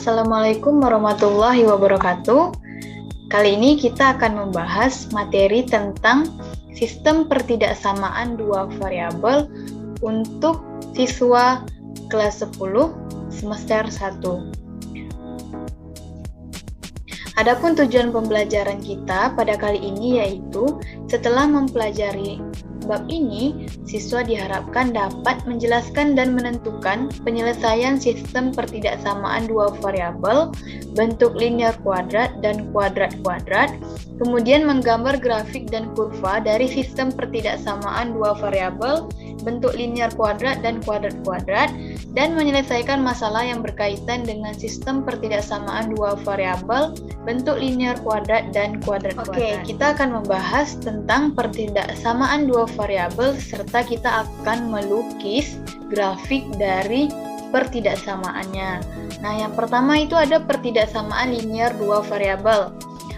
Assalamualaikum warahmatullahi wabarakatuh. Kali ini kita akan membahas materi tentang sistem pertidaksamaan dua variabel untuk siswa kelas 10 semester 1. Adapun tujuan pembelajaran kita pada kali ini yaitu setelah mempelajari bab ini, siswa diharapkan dapat menjelaskan dan menentukan penyelesaian sistem pertidaksamaan dua variabel bentuk linear kuadrat dan kuadrat-kuadrat, kemudian menggambar grafik dan kurva dari sistem pertidaksamaan dua variabel bentuk linear kuadrat dan kuadrat-kuadrat, dan menyelesaikan masalah yang berkaitan dengan sistem pertidaksamaan dua variabel bentuk linear kuadrat dan kuadrat-kuadrat. Oke, kita akan membahas tentang pertidaksamaan dua variabel serta kita akan melukis grafik dari pertidaksamaannya. Nah, yang pertama itu ada pertidaksamaan linear dua variabel.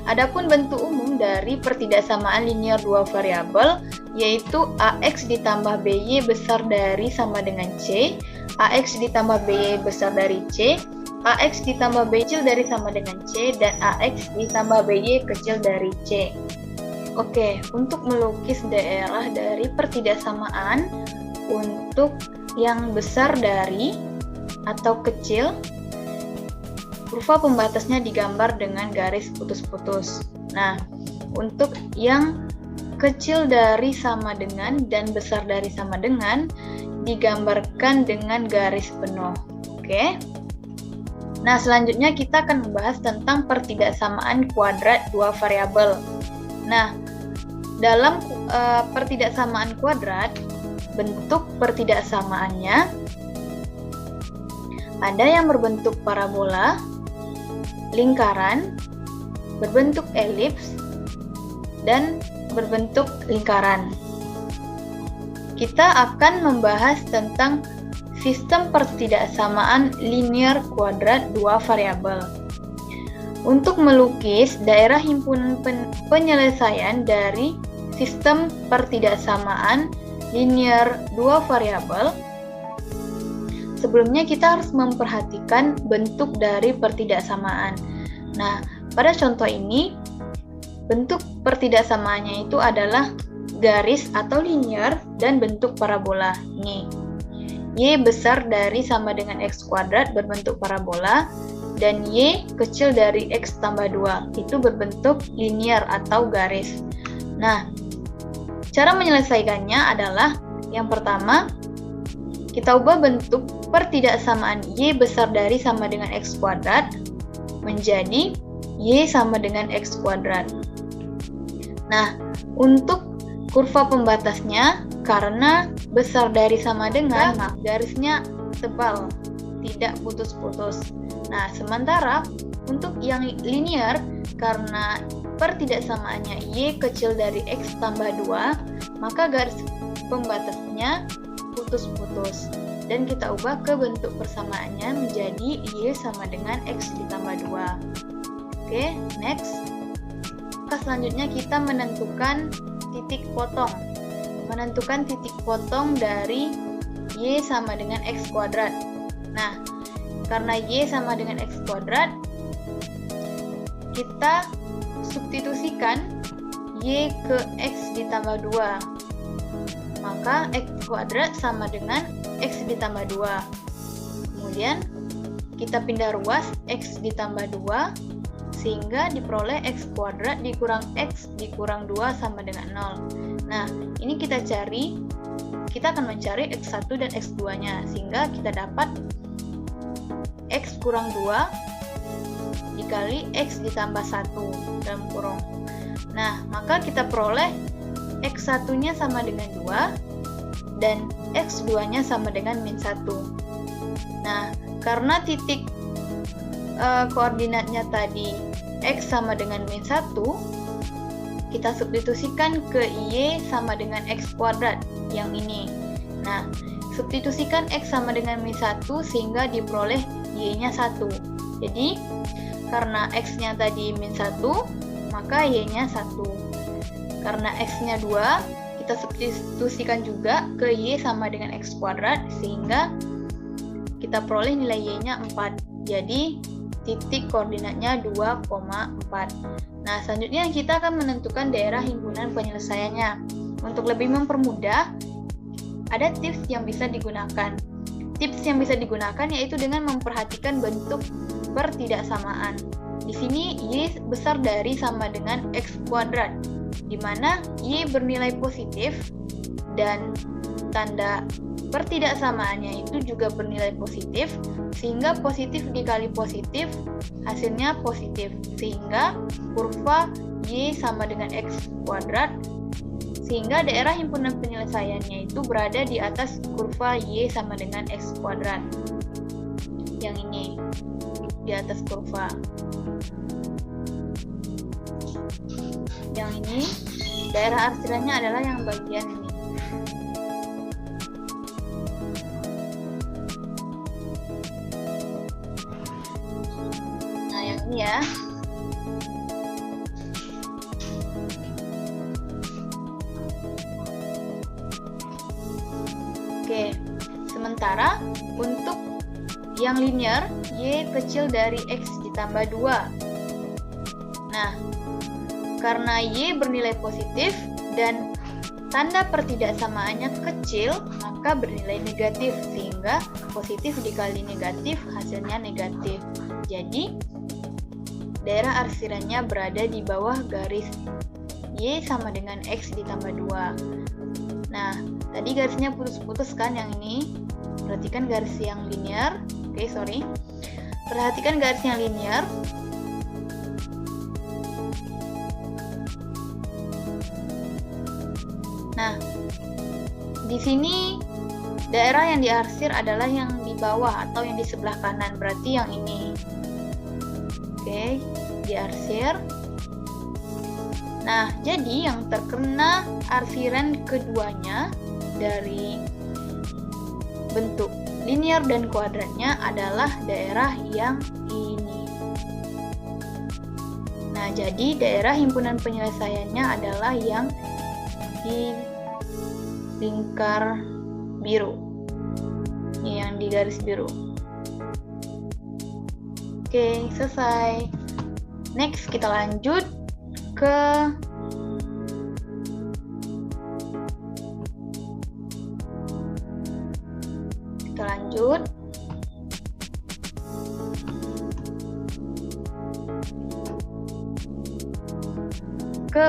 Adapun bentuk umum dari pertidaksamaan linear dua variabel yaitu AX ditambah BY besar dari sama dengan C, AX ditambah BY besar dari C, AX ditambah BY kecil dari sama dengan C, dan AX ditambah BY kecil dari C. Oke, untuk melukis daerah dari pertidaksamaan untuk yang besar dari atau kecil, kurva pembatasnya digambar dengan garis putus-putus. Nah, untuk yang kecil dari sama dengan dan besar dari sama dengan digambarkan dengan garis penuh. Oke. Nah, selanjutnya kita akan membahas tentang pertidaksamaan kuadrat dua variabel. Nah, dalam pertidaksamaan kuadrat, bentuk pertidaksamaannya ada yang berbentuk parabola, lingkaran, berbentuk elips, dan berbentuk lingkaran. Kita akan membahas tentang sistem pertidaksamaan linear kuadrat dua variabel. Untuk melukis daerah himpunan penyelesaian dari sistem pertidaksamaan linear dua variabel, sebelumnya kita harus memperhatikan bentuk dari pertidaksamaan. Nah, pada contoh ini, bentuk pertidaksamaannya itu adalah garis atau linear dan bentuk parabola. Nih, Y besar dari sama dengan X kuadrat berbentuk parabola, dan Y kecil dari X tambah 2 itu berbentuk linear atau garis. Nah, cara menyelesaikannya adalah yang pertama, kita ubah bentuk pertidaksamaan Y besar dari sama dengan X kuadrat menjadi Y sama dengan X kuadrat. Nah, untuk kurva pembatasnya, karena besar dari sama dengan, garisnya tebal, tidak putus-putus. Nah, sementara untuk yang linear, karena pertidaksamaannya Y kecil dari X tambah 2, maka garis pembatasnya putus-putus. Dan kita ubah ke bentuk persamaannya menjadi Y sama dengan X ditambah 2. Oke, next. Selanjutnya kita menentukan titik potong. Menentukan titik potong dari Y sama dengan X kuadrat. Nah, karena Y sama dengan X kuadrat, kita substitusikan Y ke X ditambah 2. Maka X kuadrat sama dengan X ditambah 2. Kemudian kita pindah ruas X ditambah 2 sehingga diperoleh X kuadrat dikurang X dikurang 2 sama dengan 0. Nah, ini kita akan mencari X1 dan X2 nya sehingga kita dapat X kurang 2 dikali X ditambah 1 dalam kurung. Nah, maka kita peroleh X1 nya sama dengan 2 dan X2 nya sama dengan min 1. Nah, karena titik koordinatnya tadi X sama dengan min 1, kita substitusikan ke Y sama dengan X kuadrat yang ini. Nah, substitusikan X sama dengan min 1 sehingga diperoleh Y-nya 1. Jadi, karena X-nya tadi min 1, maka Y-nya 1. Karena X-nya 2, kita substitusikan juga ke Y sama dengan X kuadrat sehingga kita peroleh nilai Y-nya 4. Jadi, titik koordinatnya 2,4. Nah, selanjutnya kita akan menentukan daerah himpunan penyelesaiannya. Untuk lebih mempermudah, ada tips yang bisa digunakan. Tips yang bisa digunakan yaitu dengan memperhatikan bentuk pertidaksamaan. Di sini Y besar dari sama dengan X kuadrat, di mana Y bernilai positif dan tanda pertidaksamaannya itu juga bernilai positif, sehingga positif dikali positif hasilnya positif, sehingga kurva Y sama dengan X kuadrat, sehingga daerah himpunan penyelesaiannya itu berada di atas kurva Y sama dengan X kuadrat. Yang ini di atas kurva. Yang ini daerah arsirannya adalah yang bagian ini. Nah, yang ini ya. Oke, sementara untuk yang linear, Y kecil dari X ditambah 2. Nah, karena Y bernilai positif dan tanda pertidaksamaannya kecil, maka bernilai negatif, sehingga positif dikali negatif hasilnya negatif. Jadi, daerah arsirannya berada di bawah garis Y sama dengan X ditambah 2. Nah, tadi garisnya putus-putus kan yang ini. Perhatikan garis yang linear. Oke, sorry. Perhatikan garis yang linear. Nah, di sini daerah yang diarsir adalah yang di bawah atau yang di sebelah kanan, berarti yang ini. Oke, diarsir. Nah, jadi yang terkena arsiran keduanya dari bentuk linear dan kuadratnya adalah daerah yang ini. Nah, jadi daerah himpunan penyelesaiannya adalah yang di lingkar biru. Ini yang di garis biru. Oke, selesai. Next, kita lanjut ke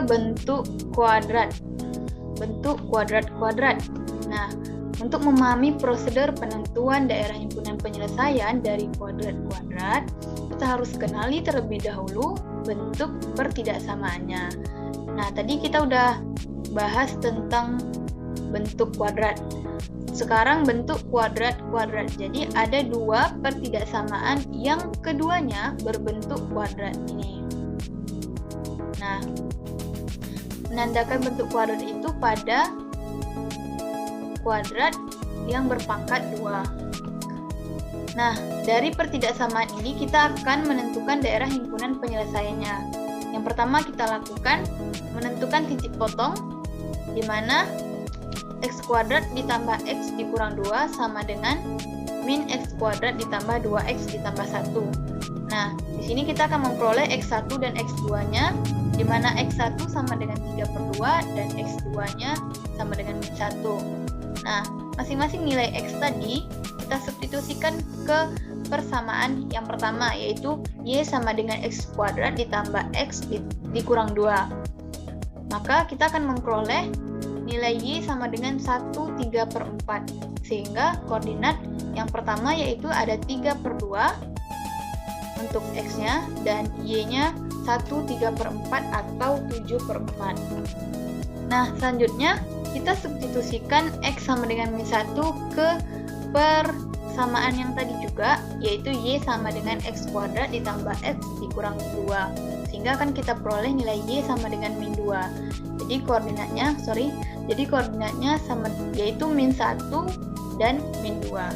bentuk kuadrat. Bentuk kuadrat-kuadrat. Nah, untuk memahami prosedur penentuan daerah himpunan penyelesaian dari kuadrat-kuadrat, kita harus kenali terlebih dahulu bentuk pertidaksamaannya. Nah, tadi kita udah bahas tentang bentuk kuadrat. Sekarang bentuk kuadrat-kuadrat. Jadi ada dua pertidaksamaan yang keduanya berbentuk kuadrat ini. Nah, menandakan bentuk kuadrat itu pada kuadrat yang berpangkat 2. Nah, dari pertidaksamaan ini kita akan menentukan daerah himpunan penyelesaiannya. Yang pertama kita lakukan menentukan titik potong, di mana X kuadrat ditambah X dikurang 2 sama dengan min X kuadrat ditambah 2X ditambah 1. Nah, di sini kita akan memperoleh X1 dan X2-nya, di mana X1 sama dengan 3/2 dan X2-nya sama dengan min 1. Nah, masing-masing nilai X tadi kita substitusikan ke persamaan yang pertama, yaitu Y sama dengan X kuadrat ditambah X dikurang 2. Maka kita akan memperoleh nilai Y sama dengan 1/3/4, sehingga koordinat yang pertama yaitu ada 3/2 untuk X-nya dan Y-nya 1/3/4 atau 7/4. Nah, selanjutnya kita substitusikan X sama dengan min 1 ke persamaan yang tadi juga, yaitu Y sama dengan X kuadrat ditambah X dikurang 2, sehingga akan kita peroleh nilai Y sama dengan min 2. Jadi koordinatnya sama, yaitu min 1 dan min 2.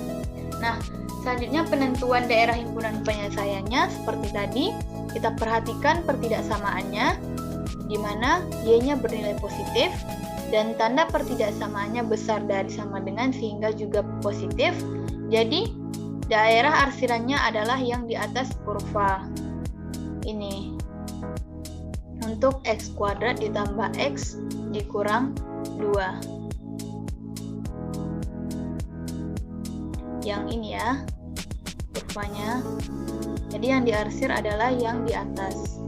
Nah, selanjutnya penentuan daerah himpunan penyelesaiannya seperti tadi, kita perhatikan pertidaksamaannya, di mana Y-nya bernilai positif dan tanda pertidaksamaannya besar dari sama dengan sehingga juga positif. Jadi daerah arsirannya adalah yang di atas kurva ini. Untuk x kuadrat ditambah x dikurang 2. Yang ini ya, kurvanya. Jadi yang diarsir adalah yang di atas.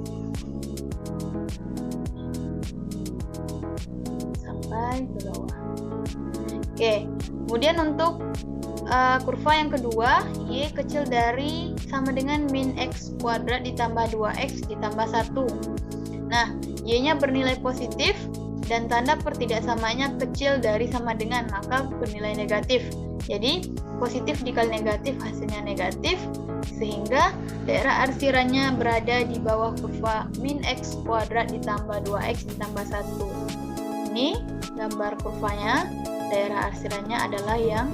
Sampai ke bawah. Oke, kemudian untuk kurva yang kedua, y kecil dari sama dengan min x kuadrat ditambah 2x ditambah 1. Nah, y-nya bernilai positif dan tanda pertidaksamanya kecil dari sama dengan, maka bernilai negatif. Jadi, positif dikali negatif hasilnya negatif, sehingga daerah arsirannya berada di bawah kurva min x kuadrat ditambah 2x ditambah 1. Ini gambar kurvanya, daerah arsirannya adalah yang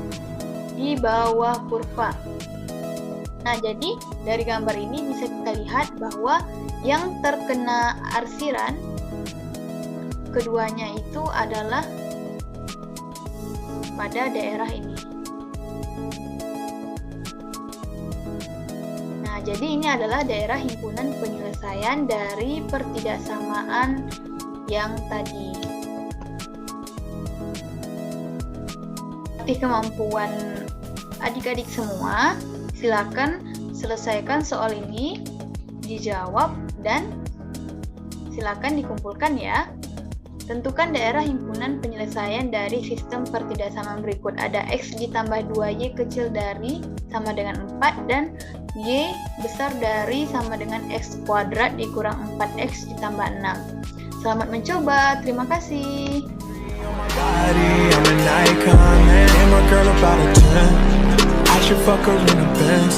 di bawah kurva. Nah, jadi dari gambar ini bisa kita lihat bahwa yang terkena arsiran keduanya itu adalah pada daerah ini. Nah, jadi ini adalah daerah himpunan penyelesaian dari pertidaksamaan yang tadi. Kemampuan adik-adik semua, silakan selesaikan soal ini, dijawab, dan silakan dikumpulkan ya. Tentukan daerah himpunan penyelesaian dari sistem pertidaksamaan berikut. Ada x ditambah 2y kecil dari sama dengan 4 dan y besar dari sama dengan x kuadrat dikurang 4x ditambah 6. Selamat mencoba, terima kasih. I'm an icon, man. And my girl about a 10. I should fuck her in the Benz.